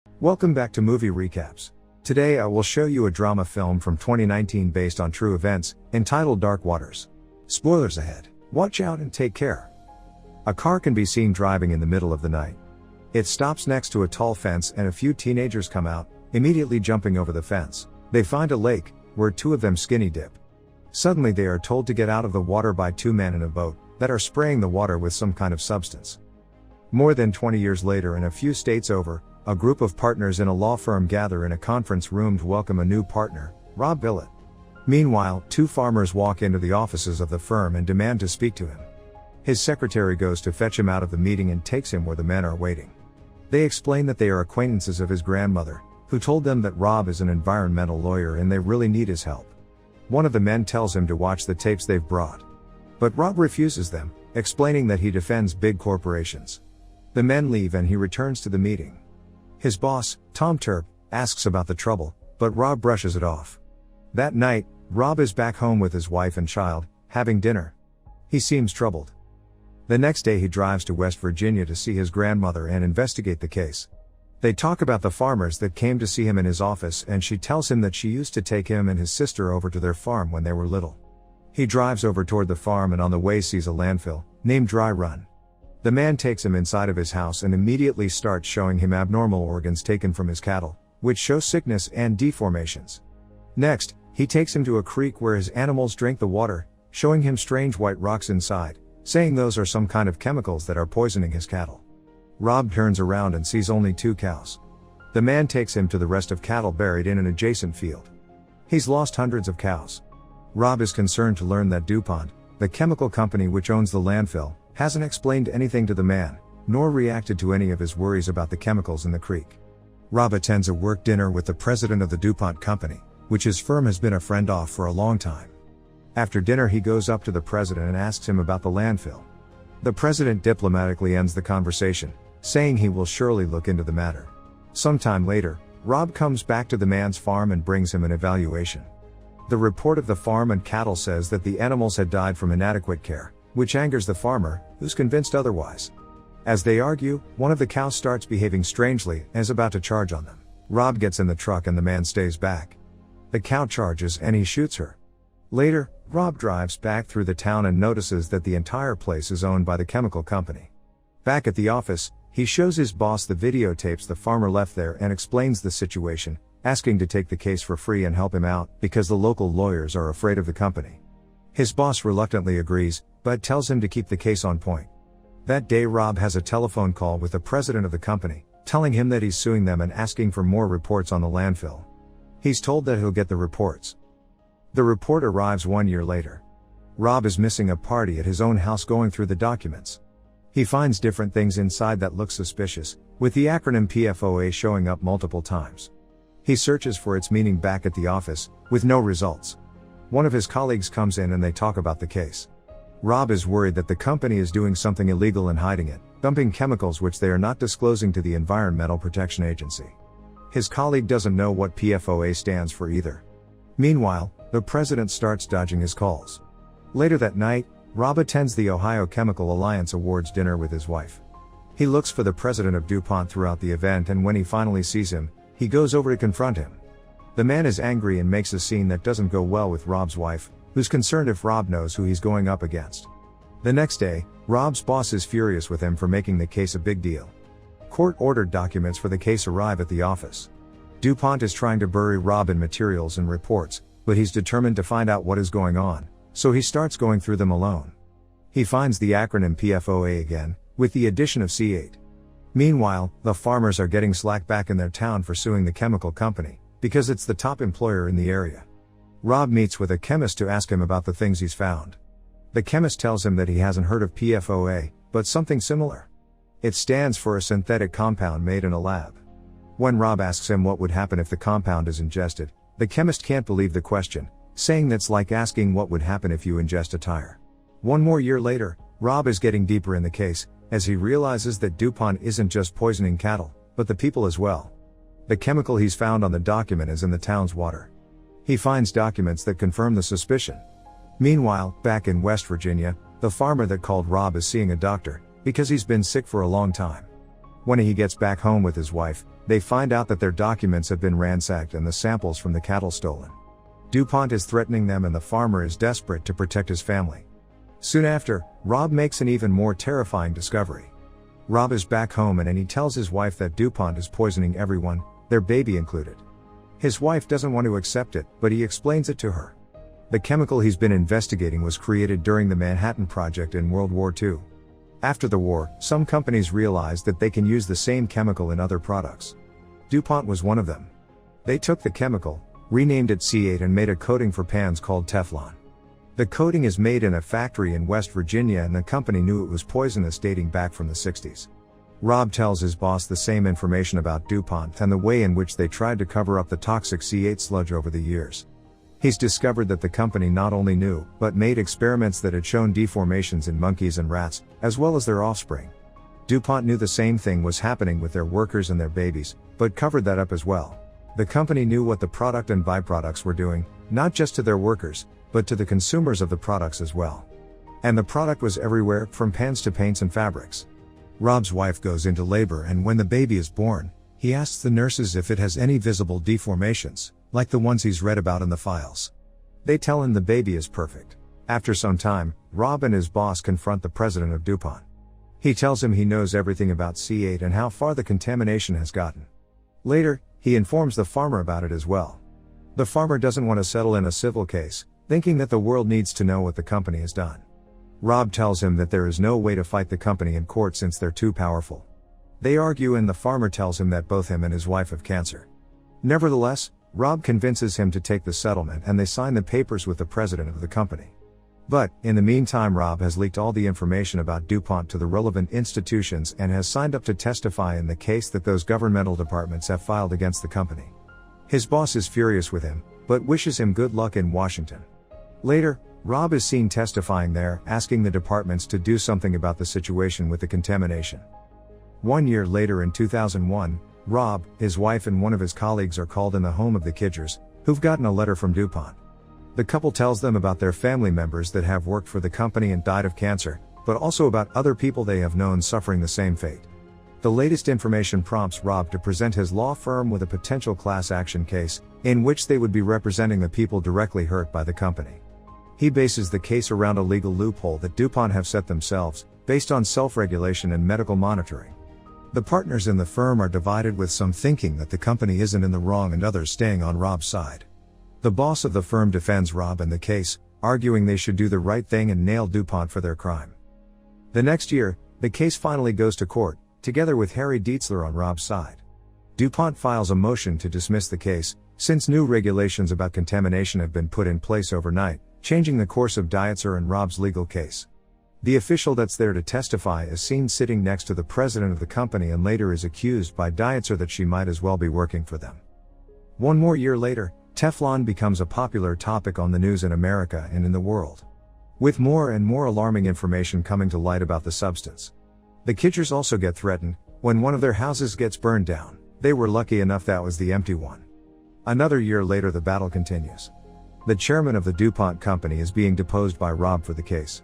Welcome back to Movie Recaps. Today I will show you a drama film from 2019 based on true events, entitled Dark Waters. Spoilers ahead. Watch out and take care. A car can be seen driving in the middle of the night. It stops next to a tall fence and a few teenagers come out, immediately jumping over the fence. They find a lake, where two of them skinny dip. Suddenly they are told to get out of the water by two men in a boat, that are spraying the water with some kind of substance. More than 20 years later and a few states over, a group of partners in a law firm gather in a conference room to welcome a new partner, Rob Billet. Meanwhile, two farmers walk into the offices of the firm and demand to speak to him. His secretary goes to fetch him out of the meeting and takes him where the men are waiting. They explain that they are acquaintances of his grandmother, who told them that Rob is an environmental lawyer and they really need his help. One of the men tells him to watch the tapes they've brought. But Rob refuses them, explaining that he defends big corporations. The men leave and he returns to the meeting. His boss, Tom Turp, asks about the trouble, but Rob brushes it off. That night, Rob is back home with his wife and child, having dinner. He seems troubled. The next day he drives to West Virginia to see his grandmother and investigate the case. They talk about the farmers that came to see him in his office and she tells him that she used to take him and his sister over to their farm when they were little. He drives over toward the farm and on the way sees a landfill, named Dry Run. The man takes him inside of his house and immediately starts showing him abnormal organs taken from his cattle, which show sickness and deformations. Next, he takes him to a creek where his animals drink the water, showing him strange white rocks inside, saying those are some kind of chemicals that are poisoning his cattle. Rob turns around and sees only two cows. The man takes him to the rest of cattle buried in an adjacent field. He's lost hundreds of cows. Rob is concerned to learn that DuPont, the chemical company which owns the landfill, hasn't explained anything to the man, nor reacted to any of his worries about the chemicals in the creek. Rob attends a work dinner with the president of the DuPont company, which his firm has been a friend of for a long time. After dinner he goes up to the president and asks him about the landfill. The president diplomatically ends the conversation, saying he will surely look into the matter. Sometime later, Rob comes back to the man's farm and brings him an evaluation. The report of the farm and cattle says that the animals had died from inadequate care, which angers the farmer, who's convinced otherwise. As they argue, one of the cows starts behaving strangely and is about to charge on them. Rob gets in the truck and the man stays back. The cow charges and he shoots her. Later, Rob drives back through the town and notices that the entire place is owned by the chemical company. Back at the office, he shows his boss the videotapes the farmer left there and explains the situation, asking to take the case for free and help him out because the local lawyers are afraid of the company. His boss reluctantly agrees, but tells him to keep the case on point. That day Rob has a telephone call with the president of the company, telling him that he's suing them and asking for more reports on the landfill. He's told that he'll get the reports. The report arrives 1 year later. Rob is missing a party at his own house going through the documents. He finds different things inside that look suspicious, with the acronym PFOA showing up multiple times. He searches for its meaning back at the office, with no results. One of his colleagues comes in and they talk about the case. Rob is worried that the company is doing something illegal and hiding it, dumping chemicals which they are not disclosing to the Environmental Protection Agency. His colleague doesn't know what PFOA stands for either. Meanwhile, the president starts dodging his calls. Later that night, Rob attends the Ohio Chemical Alliance Awards dinner with his wife. He looks for the president of DuPont throughout the event and when he finally sees him, he goes over to confront him. The man is angry and makes a scene that doesn't go well with Rob's wife, who's concerned if Rob knows who he's going up against. The next day, Rob's boss is furious with him for making the case a big deal. Court-ordered documents for the case arrive at the office. DuPont is trying to bury Rob in materials and reports, but he's determined to find out what is going on, so he starts going through them alone. He finds the acronym PFOA again, with the addition of C8. Meanwhile, the farmers are getting slack back in their town for suing the chemical company, because it's the top employer in the area. Rob meets with a chemist to ask him about the things he's found. The chemist tells him that he hasn't heard of PFOA, but something similar. It stands for a synthetic compound made in a lab. When Rob asks him what would happen if the compound is ingested, the chemist can't believe the question, saying that's like asking what would happen if you ingest a tire. 1 more year later, Rob is getting deeper in the case, as he realizes that DuPont isn't just poisoning cattle, but the people as well. The chemical he's found on the document is in the town's water. He finds documents that confirm the suspicion. Meanwhile, back in West Virginia, the farmer that called Rob is seeing a doctor, because he's been sick for a long time. When he gets back home with his wife, They find out that their documents have been ransacked and the samples from the cattle stolen. DuPont is threatening them and the farmer is desperate to protect his family. Soon after, Rob makes an even more terrifying discovery. Rob is back home and he tells his wife that DuPont is poisoning everyone, their baby included. His wife doesn't want to accept it, but he explains it to her. The chemical he's been investigating was created during the Manhattan Project in World War II. After the war, some companies realized that they can use the same chemical in other products. DuPont was one of them. They took the chemical, renamed it C8 and made a coating for pans called Teflon. The coating is made in a factory in West Virginia and the company knew it was poisonous dating back from the 60s. Rob tells his boss the same information about DuPont and the way in which they tried to cover up the toxic C8 sludge over the years. He's discovered that the company not only knew, but made experiments that had shown deformations in monkeys and rats, as well as their offspring. DuPont knew the same thing was happening with their workers and their babies, but covered that up as well. The company knew what the product and byproducts were doing, not just to their workers, but to the consumers of the products as well. And the product was everywhere, from pans to paints and fabrics. Rob's wife goes into labor and when the baby is born, he asks the nurses if it has any visible deformations, like the ones he's read about in the files. They tell him the baby is perfect. After some time, Rob and his boss confront the president of DuPont. He tells him he knows everything about C8 and how far the contamination has gotten. Later, he informs the farmer about it as well. The farmer doesn't want to settle in a civil case, thinking that the world needs to know what the company has done. Rob tells him that there is no way to fight the company in court since they're too powerful. They argue and the farmer tells him that both him and his wife have cancer. Nevertheless, Rob convinces him to take the settlement and they sign the papers with the president of the company. But, in the meantime, Rob has leaked all the information about DuPont to the relevant institutions and has signed up to testify in the case that those governmental departments have filed against the company. His boss is furious with him, but wishes him good luck in Washington. Later, Rob is seen testifying there, asking the departments to do something about the situation with the contamination. 1 year later in 2001, Rob, his wife and one of his colleagues are called in the home of the Kidgers, who've gotten a letter from DuPont. The couple tells them about their family members that have worked for the company and died of cancer, but also about other people they have known suffering the same fate. The latest information prompts Rob to present his law firm with a potential class action case, in which they would be representing the people directly hurt by the company. He bases the case around a legal loophole that DuPont have set themselves, based on self-regulation and medical monitoring. The partners in the firm are divided, with some thinking that the company isn't in the wrong and others staying on Rob's side. The boss of the firm defends Rob in the case, arguing they should do the right thing and nail DuPont for their crime. The next year, the case finally goes to court, together with Harry Dietzler on Rob's side. DuPont files a motion to dismiss the case, since new regulations about contamination have been put in place overnight, changing the course of Dietzler and Rob's legal case. The official that's there to testify is seen sitting next to the president of the company and later is accused by Dietzler that she might as well be working for them. 1 more year later, Teflon becomes a popular topic on the news in America and in the world, with more and more alarming information coming to light about the substance. The Kidgers also get threatened when one of their houses gets burned down. They were lucky enough that was the empty one. Another year later, the battle continues. The chairman of the DuPont company is being deposed by Rob for the case.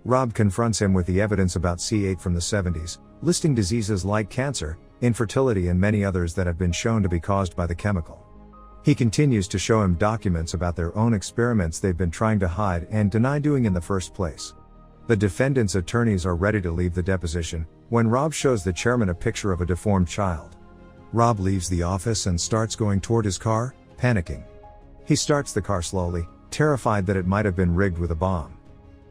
Rob confronts him with the evidence about C8 from the 70s, listing diseases like cancer, infertility and many others that have been shown to be caused by the chemical. He continues to show him documents about their own experiments they've been trying to hide and deny doing in the first place. The defendant's attorneys are ready to leave the deposition, when Rob shows the chairman a picture of a deformed child. Rob leaves the office and starts going toward his car, panicking. He starts the car slowly, terrified that it might have been rigged with a bomb.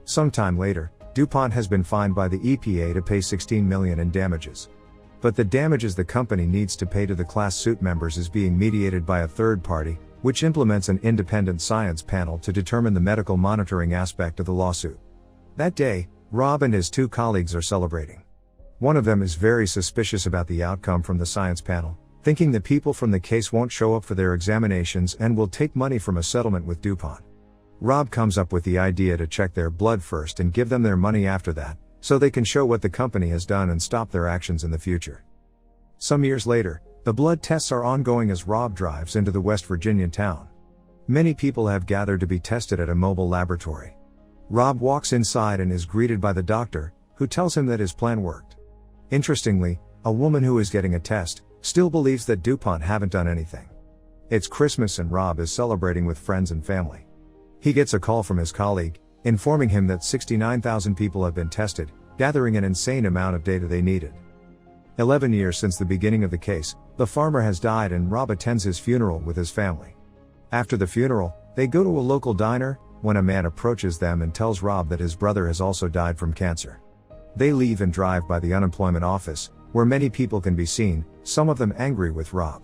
Sometime later, DuPont has been fined by the EPA to pay $16 million in damages. But the damages the company needs to pay to the class suit members is being mediated by a third party, which implements an independent science panel to determine the medical monitoring aspect of the lawsuit. That day, Rob and his 2 colleagues are celebrating. One of them is very suspicious about the outcome from the science panel, thinking the people from the case won't show up for their examinations and will take money from a settlement with DuPont. Rob comes up with the idea to check their blood first and give them their money after that, so they can show what the company has done and stop their actions in the future. Some years later, the blood tests are ongoing as Rob drives into the West Virginian town. Many people have gathered to be tested at a mobile laboratory. Rob walks inside and is greeted by the doctor, who tells him that his plan worked. Interestingly, a woman who is getting a test still believes that DuPont haven't done anything. It's Christmas and Rob is celebrating with friends and family. He gets a call from his colleague, informing him that 69,000 people have been tested, gathering an insane amount of data they needed. 11 years since the beginning of the case, the farmer has died and Rob attends his funeral with his family. After the funeral, they go to a local diner, when a man approaches them and tells Rob that his brother has also died from cancer. They leave and drive by the unemployment office, where many people can be seen, some of them angry with Rob.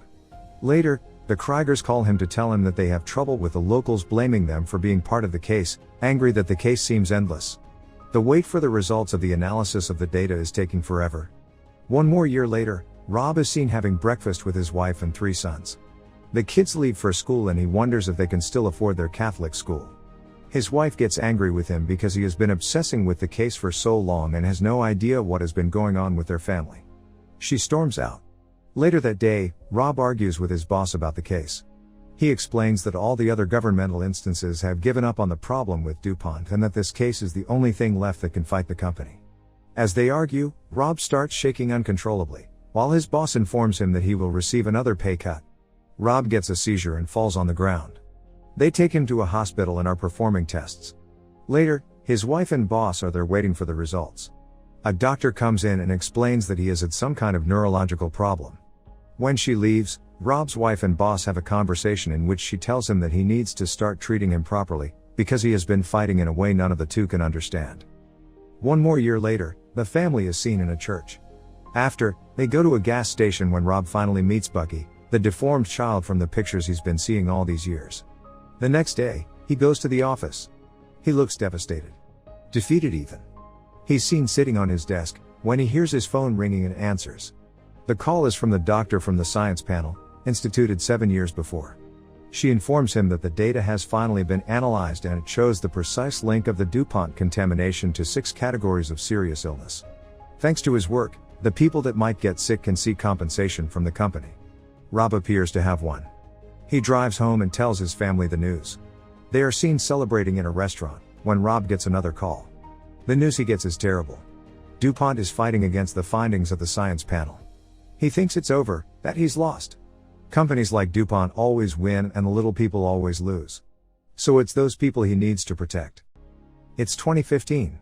Later, the Kriegers call him to tell him that they have trouble with the locals blaming them for being part of the case, angry that the case seems endless. The wait for the results of the analysis of the data is taking forever. One more year later, Rob is seen having breakfast with his wife and 3 sons. The kids leave for school and he wonders if they can still afford their Catholic school. His wife gets angry with him because he has been obsessing with the case for so long and has no idea what has been going on with their family. She storms out. Later that day, Rob argues with his boss about the case. He explains that all the other governmental instances have given up on the problem with DuPont and that this case is the only thing left that can fight the company. As they argue, Rob starts shaking uncontrollably, while his boss informs him that he will receive another pay cut. Rob gets a seizure and falls on the ground. They take him to a hospital and are performing tests. Later, his wife and boss are there waiting for the results. A doctor comes in and explains that he has had some kind of neurological problem. When she leaves, Rob's wife and boss have a conversation in which she tells him that he needs to start treating him properly, because he has been fighting in a way none of the two can understand. One more year later, the family is seen in a church. After, they go to a gas station when Rob finally meets Bucky, the deformed child from the pictures he's been seeing all these years. The next day, he goes to the office. He looks devastated. Defeated even. He's seen sitting on his desk, when he hears his phone ringing and answers. The call is from the doctor from the science panel, instituted 7 years before. She informs him that the data has finally been analyzed and it shows the precise link of the DuPont contamination to 6 categories of serious illness. Thanks to his work, the people that might get sick can seek compensation from the company. Rob appears to have won. He drives home and tells his family the news. They are seen celebrating in a restaurant, when Rob gets another call. The news he gets is terrible. DuPont is fighting against the findings of the science panel. He thinks it's over, that he's lost. Companies like DuPont always win and the little people always lose. So it's those people he needs to protect. It's 2015.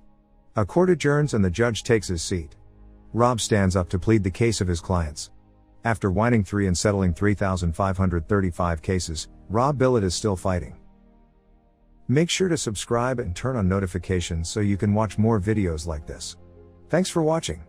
A court adjourns and the judge takes his seat. Rob stands up to plead the case of his clients. After winning 3 and settling 3,535 cases, Rob Billet is still fighting. Make sure to subscribe and turn on notifications so you can watch more videos like this. Thanks for watching.